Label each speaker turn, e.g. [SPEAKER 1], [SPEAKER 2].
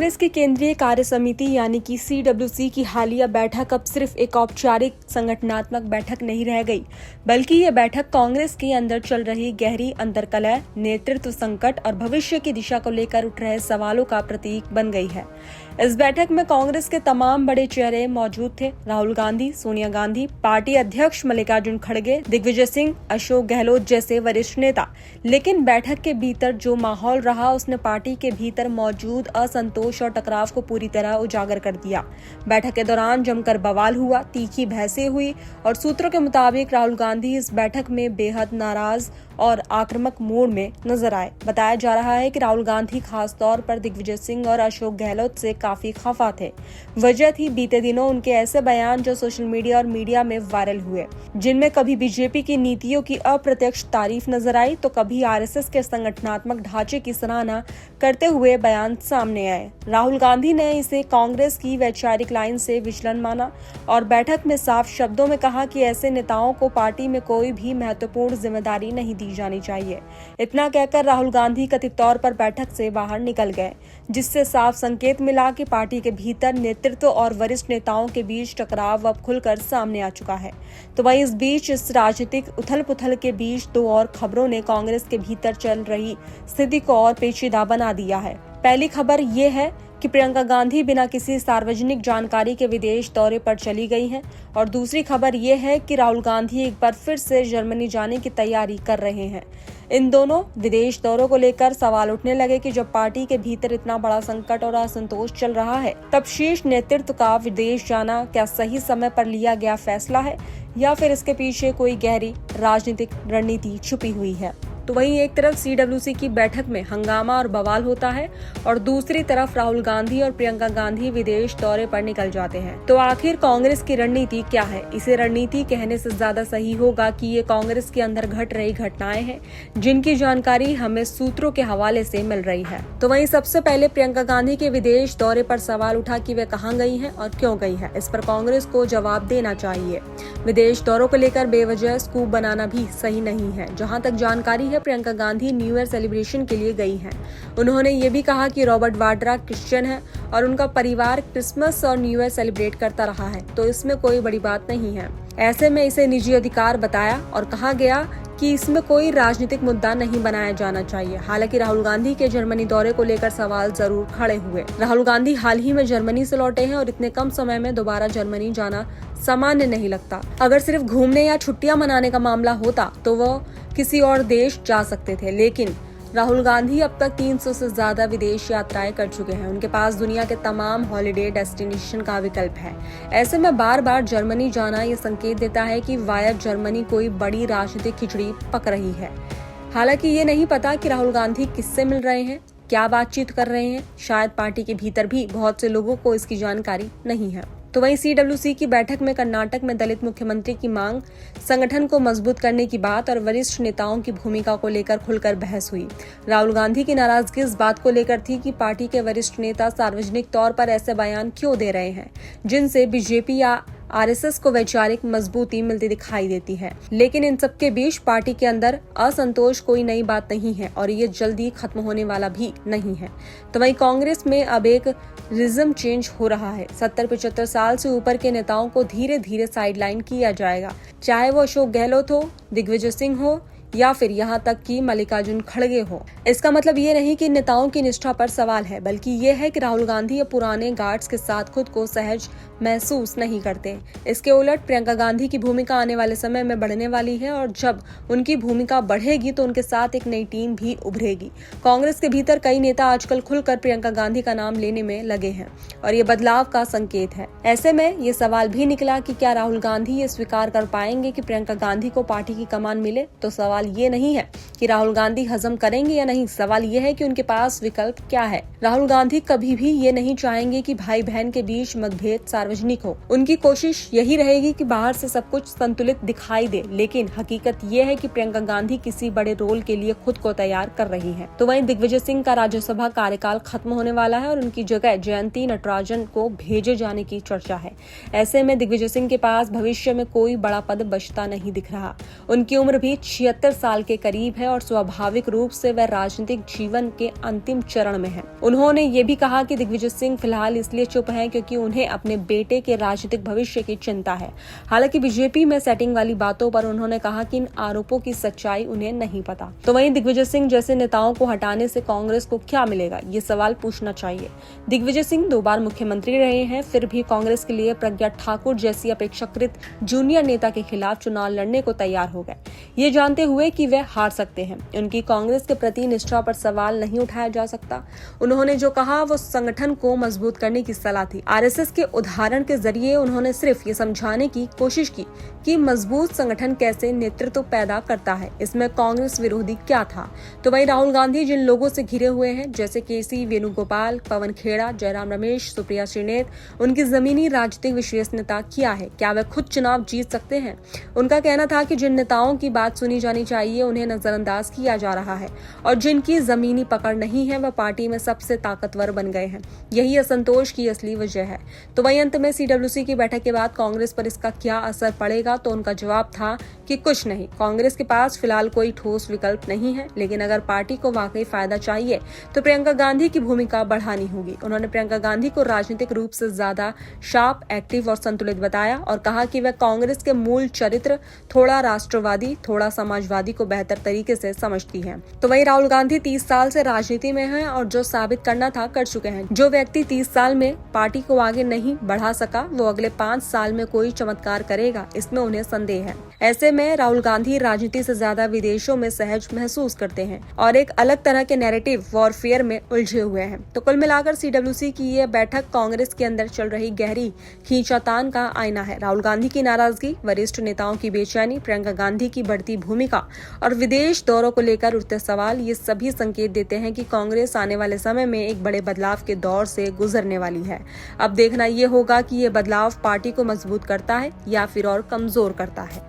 [SPEAKER 1] कांग्रेस की केंद्रीय कार्य समिति यानी कि CWC की हालिया बैठक अब सिर्फ एक औपचारिक संगठनात्मक बैठक नहीं रह गई, बल्कि ये बैठक कांग्रेस के अंदर चल रही गहरी अंतर्कलह, नेतृत्व संकट और भविष्य की दिशा को लेकर उठ रहे सवालों का प्रतीक बन गई है। इस बैठक में कांग्रेस के तमाम बड़े चेहरे मौजूद थे। राहुल गांधी, सोनिया गांधी, पार्टी अध्यक्ष मल्लिकार्जुन खड़गे, दिग्विजय सिंह, अशोक गहलोत जैसे वरिष्ठ नेता। लेकिन बैठक के भीतर जो माहौल रहा, उसने पार्टी के भीतर मौजूद असंतोष और टकराव को पूरी तरह उजागर कर दिया। बैठक के दौरान जमकर बवाल हुआ, तीखी बहसें हुई और सूत्रों के मुताबिक राहुल गांधी इस बैठक में बेहद नाराज और आक्रामक मूड में नजर आए। बताया जा रहा है कि राहुल गांधी खास तौर पर दिग्विजय सिंह और अशोक गहलोत से काफी खफा थे। वजह थी बीते दिनों उनके ऐसे बयान जो सोशल मीडिया और मीडिया में वायरल हुए, जिनमें कभी बीजेपी की नीतियों की अप्रत्यक्ष तारीफ नजर आई तो कभी आरएसएस के संगठनात्मक ढांचे की सराहना करते हुए बयान सामने आए। राहुल गांधी ने इसे कांग्रेस की वैचारिक लाइन से विचलन माना और बैठक में साफ शब्दों में कहा कि ऐसे नेताओं को पार्टी में कोई भी महत्वपूर्ण जिम्मेदारी नहीं दी जानी चाहिए। इतना कहकर राहुल गांधी कथित तौर पर बैठक से बाहर निकल गए, जिससे साफ संकेत मिला कि पार्टी के भीतर नेतृत्व और वरिष्ठ नेताओं के बीच टकराव अब खुलकर सामने आ चुका है। तो वहीं इस बीच इस राजनीतिक उथल-पुथल के बीच दो और खबरों ने कांग्रेस के भीतर चल रही स्थिति को और पेचीदा बना दिया है। पहली खबर ये है कि प्रियंका गांधी बिना किसी सार्वजनिक जानकारी के विदेश दौरे पर चली गई हैं और दूसरी खबर ये है कि राहुल गांधी एक बार फिर से जर्मनी जाने की तैयारी कर रहे हैं। इन दोनों विदेश दौरों को लेकर सवाल उठने लगे कि जब पार्टी के भीतर इतना बड़ा संकट और असंतोष चल रहा है, तब शीर्ष नेतृत्व का विदेश जाना क्या सही समय पर लिया गया फैसला है या फिर इसके पीछे कोई गहरी राजनीतिक रणनीति छुपी हुई है। तो वहीं एक तरफ CWC की बैठक में हंगामा और बवाल होता है और दूसरी तरफ राहुल गांधी और प्रियंका गांधी विदेश दौरे पर निकल जाते हैं। तो आखिर कांग्रेस की रणनीति क्या है? इसे रणनीति कहने से ज्यादा सही होगा कि ये कांग्रेस के अंदर घट रही घटनाएं हैं, जिनकी जानकारी हमें सूत्रों के हवाले से मिल रही है। तो वहीं सबसे पहले प्रियंका गांधी के विदेश दौरे पर सवाल उठा कि वे कहाँ गई है और क्यों गई है। इस पर कांग्रेस को जवाब देना चाहिए। विदेश दौरों को लेकर बेवजह स्कूप बनाना भी सही नहीं है। जहाँ तक जानकारी Priyanka Gandhi new year celebration के लिए गई हैं। उन्होंने ये भी कहा कि रॉबर्ट वाड्रा क्रिश्चियन है और उनका परिवार क्रिसमस और न्यू ईयर सेलिब्रेट करता रहा है, तो इसमें कोई बड़ी बात नहीं है। ऐसे में इसे निजी अधिकार बताया और कहा गया कि इसमें कोई राजनीतिक मुद्दा नहीं बनाया जाना चाहिए। हालांकि राहुल गांधी के जर्मनी दौरे को लेकर सवाल जरूर खड़े हुए। राहुल गांधी हाल ही में जर्मनी से लौटे हैं और इतने कम समय में दोबारा जर्मनी जाना सामान्य नहीं लगता। अगर सिर्फ घूमने या छुट्टियां मनाने का मामला होता तो वो किसी और देश जा सकते थे, लेकिन राहुल गांधी अब तक 300 से ज्यादा विदेश यात्राएं कर चुके हैं। उनके पास दुनिया के तमाम हॉलिडे डेस्टिनेशन का विकल्प है। ऐसे में बार बार जर्मनी जाना ये संकेत देता है कि वाया जर्मनी कोई बड़ी राजनीतिक खिचड़ी पक रही है। हालांकि ये नहीं पता कि राहुल गांधी किससे मिल रहे हैं, क्या बातचीत कर रहे हैं। शायद पार्टी के भीतर भी बहुत से लोगों को इसकी जानकारी नहीं है। तो वहीं CWC की बैठक में कर्नाटक में दलित मुख्यमंत्री की मांग, संगठन को मजबूत करने की बात और वरिष्ठ नेताओं की भूमिका को लेकर खुलकर बहस हुई। राहुल गांधी की नाराजगी इस बात को लेकर थी कि पार्टी के वरिष्ठ नेता सार्वजनिक तौर पर ऐसे बयान क्यों दे रहे हैं, जिनसे बीजेपी या आरएसएस को वैचारिक मजबूती मिलती दिखाई देती है। लेकिन इन सबके बीच पार्टी के अंदर असंतोष कोई नई बात नहीं है और ये जल्दी खत्म होने वाला भी नहीं है। तो वहीं कांग्रेस में अब एक रिज्म चेंज हो रहा है। 70-75 साल से ऊपर के नेताओं को धीरे धीरे साइडलाइन किया जाएगा, चाहे वो अशोक गहलोत हो, दिग्विजय सिंह हो या फिर यहाँ तक कि मल्लिकार्जुन खड़गे हो। इसका मतलब ये नहीं कि नेताओं की निष्ठा पर सवाल है, बल्कि ये है कि राहुल गांधी या पुराने गार्ड्स के साथ खुद को सहज महसूस नहीं करते। इसके उलट प्रियंका गांधी की भूमिका आने वाले समय में बढ़ने वाली है और जब उनकी भूमिका बढ़ेगी तो उनके साथ एक नई टीम भी उभरेगी। कांग्रेस के भीतर कई नेता आजकल खुलकर प्रियंका गांधी का नाम लेने में लगे हैं और ये बदलाव का संकेत है। ऐसे में ये सवाल भी निकला कि क्या राहुल गांधी ये स्वीकार कर पाएंगे कि प्रियंका गांधी को पार्टी की कमान मिले। तो सवाल ये नहीं है कि राहुल गांधी हजम करेंगे या नहीं, सवाल ये है कि उनके पास विकल्प क्या है। राहुल गांधी कभी भी ये नहीं चाहेंगे कि भाई बहन के बीच मतभेद सार्वजनिक सार्वजनिक हो। उनकी कोशिश यही रहेगी कि बाहर से सब कुछ संतुलित दिखाई दे, लेकिन हकीकत ये है कि प्रियंका गांधी किसी बड़े रोल के लिए खुद को तैयार कर रही है। तो वहीं दिग्विजय सिंह का राज्यसभा कार्यकाल खत्म होने वाला है और उनकी जगह जयंती नटराजन को भेजे जाने की चर्चा है। ऐसे में दिग्विजय सिंह के पास भविष्य में कोई बड़ा पद बचता नहीं दिख रहा। उनकी उम्र भी 76 साल के करीब है और स्वाभाविक रूप से वह राजनीतिक जीवन के अंतिम चरण में है। उन्होंने ये भी कहा कि दिग्विजय सिंह फिलहाल इसलिए चुप हैं क्योंकि उन्हें अपने बेटे के राजनीतिक भविष्य की चिंता है। हालांकि बीजेपी में सेटिंग वाली बातों पर उन्होंने कहा कि इन आरोपों की सच्चाई उन्हें नहीं पता। तो वहीं दिग्विजय सिंह जैसे नेताओं को हटाने से कांग्रेस को क्या मिलेगा, ये सवाल पूछना चाहिए। दिग्विजय सिंह 2 बार मुख्यमंत्री रहे हैं, फिर भी कांग्रेस के लिए प्रज्ञा ठाकुर जैसी अपेक्षाकृत जूनियर नेता के खिलाफ चुनाव लड़ने को तैयार हो गए, ये जानते हुए कि वे हार सकते हैं। उनकी कांग्रेस के प्रति निष्ठा पर सवाल नहीं उठाया जा सकता। उन्होंने जो कहा वो संगठन को मजबूत करने की सलाह थी। आरएसएस के उदाहरण के जरिए उन्होंने सिर्फ ये समझाने की कोशिश की कि मजबूत संगठन कैसे नेतृत्व पैदा करता है, इसमें कांग्रेस विरोधी क्या था। तो वहीं राहुल गांधी जिन लोगों से घिरे हुए हैं जैसे केसी वेणुगोपाल, पवन खेड़ा, जयराम रमेश, सुप्रिया श्रीनेत, उनकी जमीनी राजनीतिक विश्वसनीयता क्या है? क्या वे खुद चुनाव जीत सकते हैं? उनका कहना था कि जिन नेताओं की बात सुनी जानी चाहिए उन्हें नजरअंदाज किया जा रहा है और जिनकी जमीनी पकड़ नहीं है वह पार्टी में सबसे ताकतवर बन गए हैं। यही असंतोष की असली वजह है। तो वहीं अंत में सीडब्ल्यूसी की बैठक के बाद कांग्रेस पर इसका क्या असर पड़ेगा, तो उनका जवाब था कि कुछ नहीं। कांग्रेस के पास फिलहाल कोई ठोस विकल्प नहीं है, लेकिन अगर पार्टी को वाकई फायदा चाहिए तो प्रियंका गांधी की भूमिका बढ़ानी होगी। उन्होंने प्रियंका गांधी को राजनीतिक रूप से ज्यादा शार्प, एक्टिव और संतुलित बताया और कहा कि वह कांग्रेस के मूल चरित्र, थोड़ा राष्ट्रवादी, थोड़ा समाजवादी को बेहतर तरीके से समझती है। तो वहीं राहुल गांधी 30 साल से राजनीति में हैं और जो साबित करना था कर चुके हैं। जो व्यक्ति 30 साल में पार्टी को आगे नहीं बढ़ा सका वो अगले 5 साल में कोई चमत्कार करेगा, इसमें उन्हें संदेह है। ऐसे में राहुल गांधी राजनीति से ज्यादा विदेशों में सहज महसूस करते हैं और एक अलग तरह के नैरेटिव वॉरफेयर में उलझे हुए हैं। तो कुल मिलाकर सीडब्ल्यूसी की ये बैठक कांग्रेस के अंदर चल रही गहरी खींचातान का आईना है। राहुल गांधी की नाराजगी, वरिष्ठ नेताओं की बेचैनी, प्रियंका गांधी की बढ़ती भूमिका और विदेश दौरों को लेकर उठते सवाल, ये सभी संकेत देते हैं कि कांग्रेस आने वाले समय में एक बड़े बदलाव के दौर से गुजरने वाली है। अब देखना ये होगा कि ये बदलाव पार्टी को मजबूत करता है या फिर और कमजोर करता है।